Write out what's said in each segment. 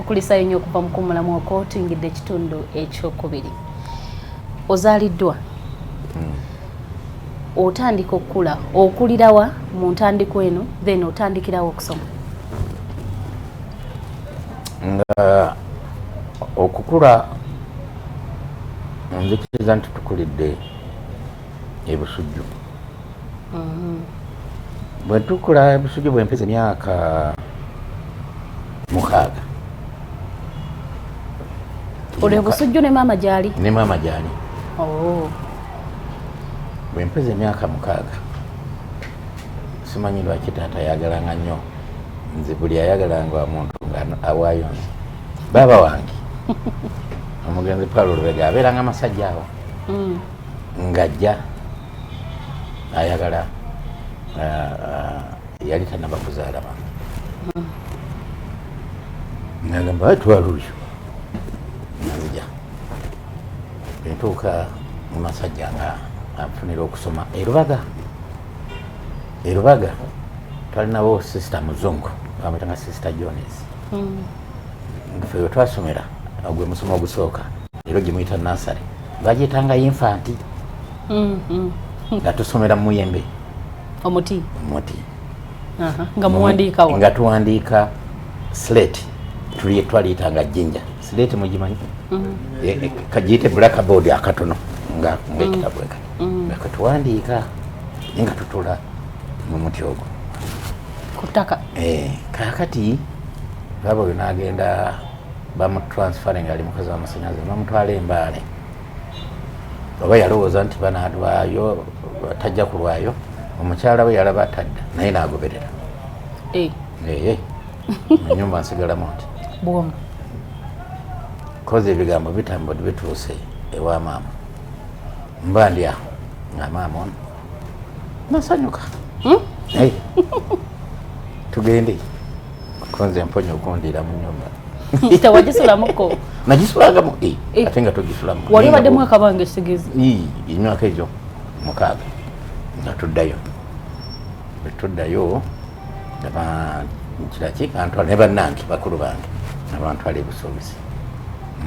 kukulisayo nnyo okuva mu kumulamu okwo tuyingidde ekitundu ekyokubiri. Ozaaliddwa otandika okukula okulirawa mu ntandiko eno then otandikirawo okusoma? Nga okukula nzikiriza nti tukulidde ebusujju. Bwe tukula ebusujju bwe mpeza emyaka 6. Oli obusujju ne maama gyali? Ne maama gyali. Bwe mpeza emyaka 6 simanyi lwaki taata yagalanga nnyo nze buli ayagalanga omuntu nga awaayo baaba wange omugenzi Paulo Lubega abeeranga amasajja awo ng'ajja ayagala yali tanaba kuzaala bange nagamba twala oyo nanzija entuuka mu masajja nga afunira okusoma erubaga twalinawo sisita muzungu bamwetanga sisita Jones ffe we twasomera ogwe musomo ogusooka era gye nasale bagiyitanga infanti nga tusomera muyembe omuti nga muwandiika wa nga tuwandiika slate twaliyitanga jinja slate mugimanyi kagiyite blackboard akatono nga ekitabu nga katuwandiika nga tutula mu muti ogwo ku ttaka. Kaakati baba oyo n'agenda bamutransferinga ali mukazi w'amasannyalaze bamutwala Embaale oba yalowooza nti banaadwayo tajja kulwayo omukyala we yalaba atadda naye n'agoberera enyumba nsigalamu nti bwomu koze ebigambo bitambudde bituuse ewa maama mba ndi aho nga maama ono nasanyuka tugende konze mponye okundira mu nyumba tewagisulamuko? Nagisulagamu ate nga togisulamu. Wali baddemu akabanga esigezi? Emyaka egyo 6 nga tuddayo kiraki kantwala ne bannange bakulu bange nabantwala ebusuubuzi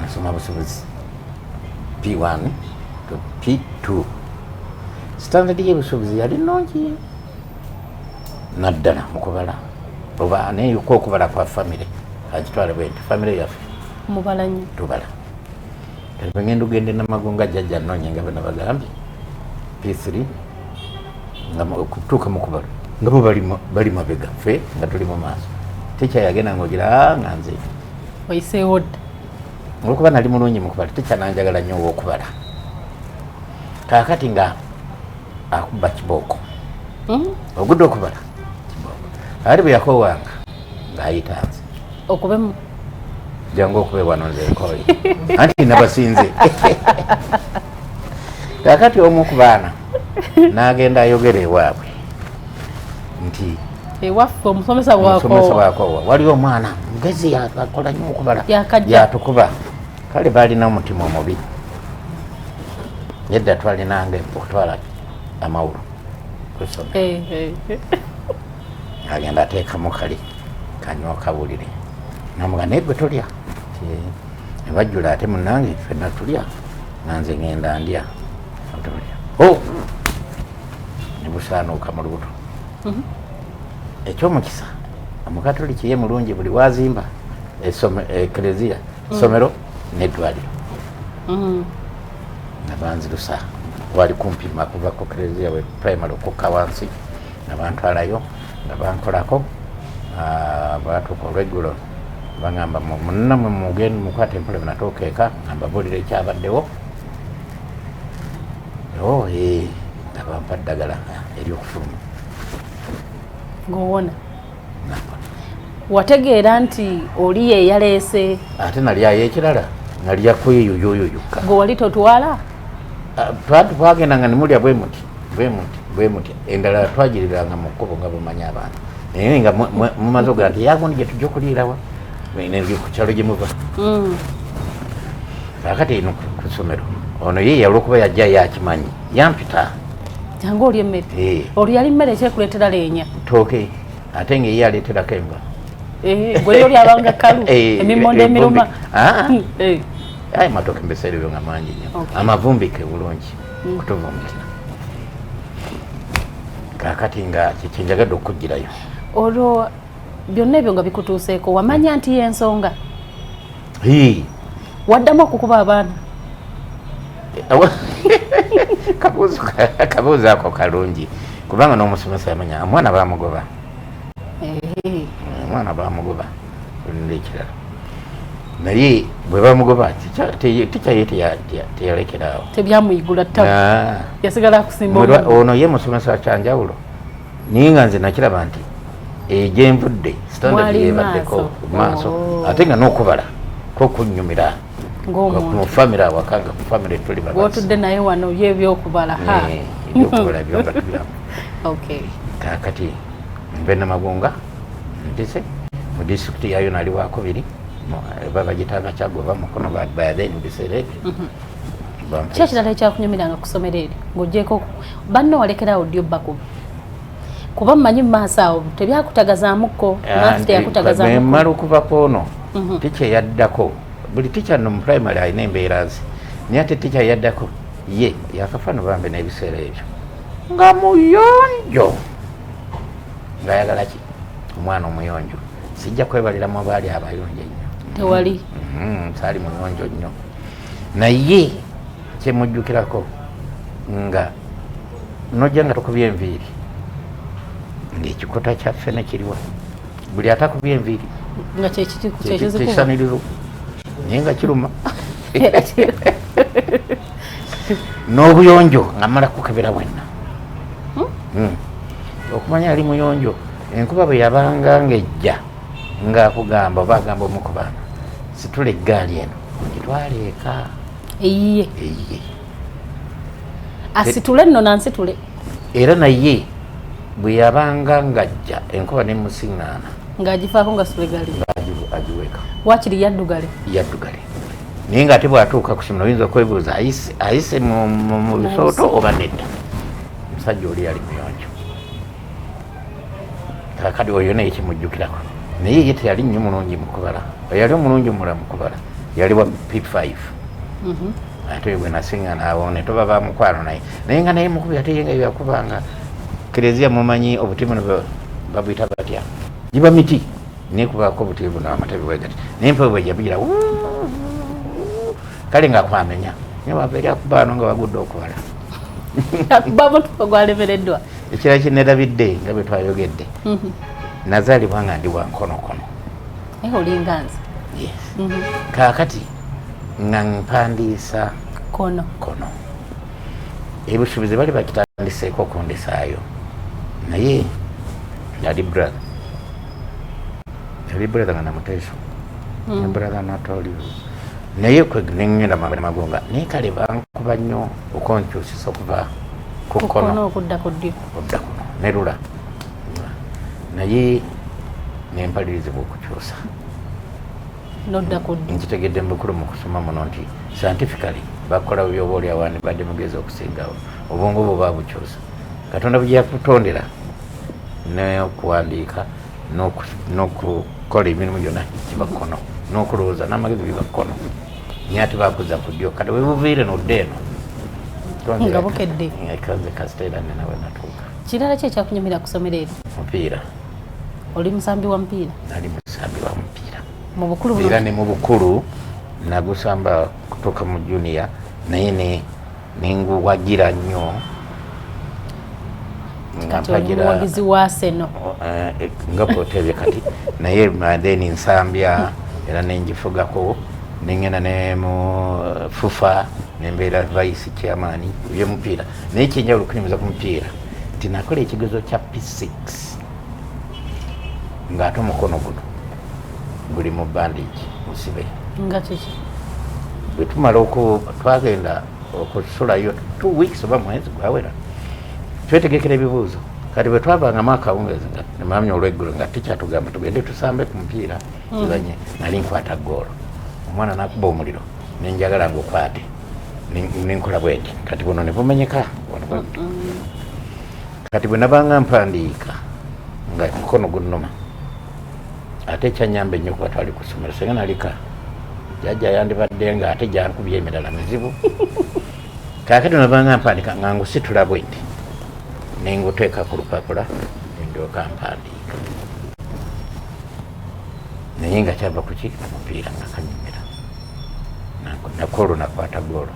nasoma busuubuzi P1 to P2. Standard y'ebusuubuzi yali nnungi naddala mu kubala oba neyuka okubala kwa famire akitwala bwenti famire yaffe mubala nnyo tubala kati ngenda ogende Namagonga jjajja nnoonya nga bana bagambye P3 nga okutuuka mu kubala nga bo bali mabega ffe nga tuli mu maaso techa yagenda ng'ogira nga nze oyiseewo dda olwokuba nali mulungi mu kubala techa nanjagala nnyo ow'okubala kaakati nga akuba kibooko ogudde okubala kibooko ali bwe yakoowanga ng'ayitanze okubemu jangu okube wano nze nkooye anti nabasinze kaakati omu ku baana n'agenda ayogera ewaabwe nti ewaffe omusomesa bwakoowa waliwo omwana mugezi akola nnyo okubala yatukuba kale baalina omutima omubi yedda twalinanga okutwala amawulu kusoma agenda ateekamu kali kanywa kabulire namuga naye gwe tolya nebajjula ate munange fenna tulya nanze ngenda ndya nebusaanuuka mu lubuto ekyomukisa omukatoliki ye mulungi buli wazimba ekereziya essomero n'eddwaliro nabanzirusa wali kumpi makuva ku kereziya we primary okukka wansi nabantwalayo nga bankolako batuuka olweggulo bangamba munnamwe mugende mukwata empola binatuuka eka nga mbabuulira ekyabaddewo nga bampa ddagala eryokufuluma ng'owona wategeera nti oli ye yaleese ate nalyayo ekirala nalya kweyuyoyo yokka gwe wali totwala twagendanga nemulya bwe muti endala twagiriranga mu kkubo nga bumanya abantu naye nga mumaze ogera nti yagundi gye tujja okuliirawa ku kyalo gye muva kaakati eno ku ssomero ono ye olwokuba yajja yakimanyi yampita jangu olya emmere olyo yali mmere ekyekuleetera leenya tooke ate nga ye aleeterako enva gwe yoli abanga kalu emimondo emiruma ayi matoke mbiseera ebyo nga mangi nnyo amavumbike bulungi kutuvumbikira kakati nga kyenjagadde okugirayo olwo byonna ebyo nga bikutuuseeko wamanya nti yensonga waddamu okukuba abaana kabuuzo ako kalungi kubanga n'omusomesa yamanya omwana bamugoba omwana bamugoba olunda ekirala naye bwe bamugoba tikyaye teyalekeraawo tebyamuyigula ttabu yasigala akusimba ono ye musomesa kyanjawulo naye nga nze nakiraba nti egyenvudde standard yebaddeko maaso ate nga n'okubala kokunyumira mu famire awakanga ku famire tuli otudde naye wano ye ebyokubala ebyokubala byonga tubiramu kakati nve namagunga ntise mu disitulikiti yayo nali wakubiri babagitanga kyagoba mukono bayatheni biseera ebyo ki ekirala ekyakunyumiranga kusomera eri ng'ogyeko banno walekerawo ddyo bakubi kuba mmanyi mu maaso awo tebyakutagazaamuko maaso teyakutagazaamuko mmala okuvako ono tica eyaddako buli tica no mu primary alina embeera ze naye ate tica eyaddako ye yakafa no bambe n'ebiseera ebyo nga muyonjo ng'ayagala ki omwana omuyonjo sijja kwebaliramu abaali abayonjo ennyo tewali saali muyonjo nnyo naye kyemujjukirako nga nojja nga tokubya enviiri ng'ekikota kyaffe nekiriwa buli atakubya enviiri nga kyekisanirizo naye nga kiruma n'obuyonjo nga mmala kukebera bwenna okumanya ali muyonjo enkuba bwe yabanga ng'ejja ng'akugamba oba agamba omukubaana situla eggaali eno gitwala eka eyiye asitule nno nansitule era naye bwe yabanga ng'ajja enkuba nemusiŋŋaana ng'agifaako nga situla eggaali agiweka wakiri yaddugale naye ng'ate bw'atuuka ku kimuno oyinza okwebuuza ayise mu bisooto oba nedda omusajja oli yali muyonjo kakati oyo naye kimujjukirako naye ye teyali nnyo mulungi mu kubala yali omulungi omula mu kubala yali wa P5 ate bwe nasiŋŋaana awo ne toba bamukwano naye nga naye mukubi ate ye nga yakubanga kereziya mumanyi obuti buno babuyita batya giba miti nekubaako obuti buno amatabi wegati naye mpewo bwejja bigira kale nga kwamenya naye wava eri akubaano nga bagudde okubala bamutuka gwalemereddwa ekirala kyenerabidde nga bwe twayogedde nazaalibwa nga ndi wankonokono olinga nze kaakati nga mpandiisa kono ebusuubizi bali bakitandiseeko okundisaayo naye yali brother nga namuteeso ne brother natolivu naye neŋŋenda magonga naye kale bankuba nnyo okonkyusisa okuva ku kono okudda ku ddyo nerula naye nempalirizibwa okukyusa nodda ku ddyo nkitegedde mubukulu mu kusoma muno nti scientifically bakola byoba oli awaani badde mugezi okusingawo obwongo bwo babukyusa katonda bwe yakutondera n'okuwandiika n'okukola emirimu gyonna kiba kkono n'okulowooza n'amagezi biba kkono naye ate bakuza ku ddyo kati we buviire nodda eno nga bukedde kanze kasiteera ne nawe natuuka kirala ki ekyakunyumira kusomera eri mupiira oli musambi wa mupiira nali musambi wa mupiira mu bukulu era ne mu bukulu nagusamba kutuuka mu junior naye nenguwagira nnyo omuwagizi wa seno nga bwotebye kati naye then nsambya era nenjifugako nengenda ne mu fufa nembeera vice chairman ebyomupiira naye kyenjawulo okunyumiza ku mupiira nti nakola ekigezo kya P6 ng'ate omukono guno guli mu bandage musibe nga kiki bwe tumala twagenda okusulayo 2 weeks oba mwezi gwawera twetegekera ebibuuzo kati bwe twavangamu akawungezi nga nemamya olweggulo nga tikyatugamba tugende tusambe ku mupiira tuzanye nali nkwata goolo omwana nakuba omuliro nenjagala ngaokwate nenkola bweti kati buno nebumenyeka kati bwe nabanga mpandiika nga mukono gunnuma ate kyanyamba ennyo kuba twali ku ssomero senga nalika jjajja yandibadde nga ate gyankubye emirala mizibu kaakati nabanga mpandiika nga ngusitula bwe nti nenguteeka ku lupapula endooka mpandiika naye nga kyava kuki omupiira nga kanyumira nako olwo nakwata goolo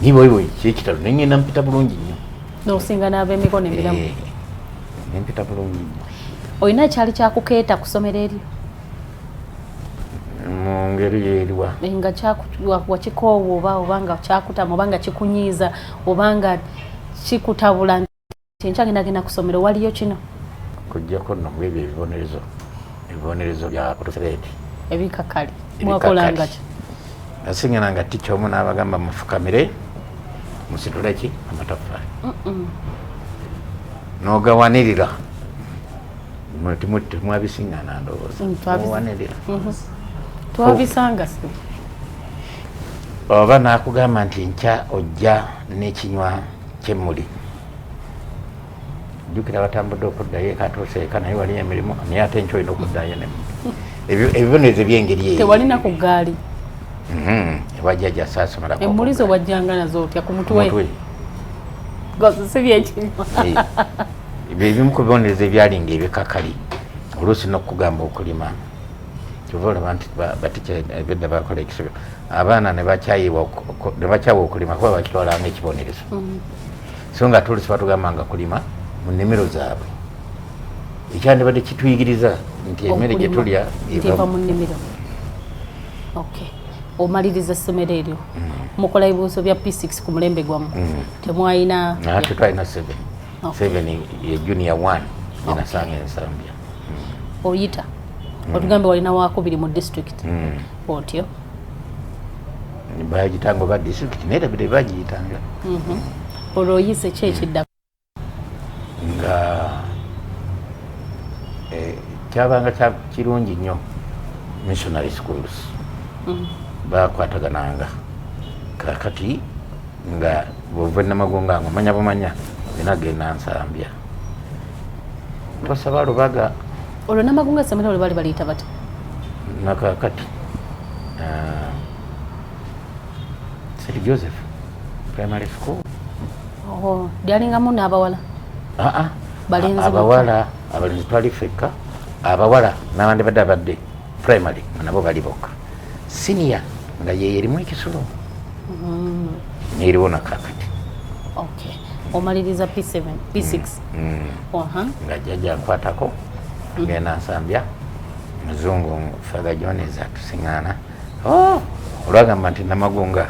nyiboyiboyi kyekitalo nengenda mpita bulungi nnyo nosinga n'ab'emikono emiramu nempita bulungi nnyo. Olina ekyali kyakukeeta ku ssomero eryo mu ngeri yeeriwa nga wakikoowa obanga kyakutama obanga kikunyiiza obanga kikutabula nti enkyagenda ku ssomero waliyo kino kujjako nno mwebyo ebibonerezo bya prosperity ebikakali mwakolanga ki nasingana nga ticca omu n'abagamba mufukamire musitule ki amataffaali n'ogawanirira mwabisingana ndowoozawanirira twabisanga si oba n'akugamba nti nkya ojja n'ekinywa kyemmuli jjukira batambudde okuddayo ekatuuse eka naye waliyo emirimu naye ate nkyo olina okuddayo ebibonerezo by'engeri eyo tewalina ku gaali ewajjajja saasomerako emmulizo wajjanga nazo otya ku mutwe si byekinywa ebimu ku bibonerezo ebyalinga ebikakali oluusi n'okugamba okulima kyova olaba nti batikya ebedda bakola ekisubi abaana ne bakyawa okulima kuba bakitwalanga ekibonerezo so nga tulusi batugamba nga kulima mu nnimiro zaabwe ekyandibadde kituyigiriza nti emmere gye tulya eva mu nnimiro. Omaliriza essomero eryo mukola ebibuuzo bya P6 ku mulembe gwamu temwalina tetwalina 7 ye junior 1 yenasanga ensambya oyita otugambe walina wakubiri mu district otyo bagitanga oba district naye tabire bagiyitanga olwo oyise ki ekidda nga kyabanga kirungi nnyo missionary schools bakwatagananga kakati nga bova namagonga ngo manya bumanya binagenda nsambya twasaba lubaga olwo namagonga essomero olwo bali baliyita bati nakakati St. Joseph Primary School lyalingamu n'abawala abawala abalenzi twali ffekka abawala n'abandi badde primary nabo bali bokka senior nga ye erimu ekisulo n'eriwo nakakati omaliriza P7 P6 nga jjajja nkwatako ngenda nsambya muzungu Father John ezatusiŋŋaana olwagamba nti namagunga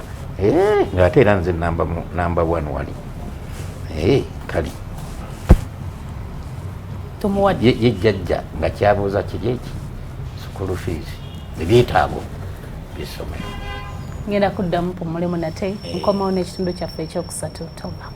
ng'ate era nze namba 1 wali kali ye jjajja nga kyabuuza kiri eki school fees ebyetaago by'essomero ngenda kuddamu ku mulimu nate nkomawo n'ekitundu kyaffe ekyokusatu October.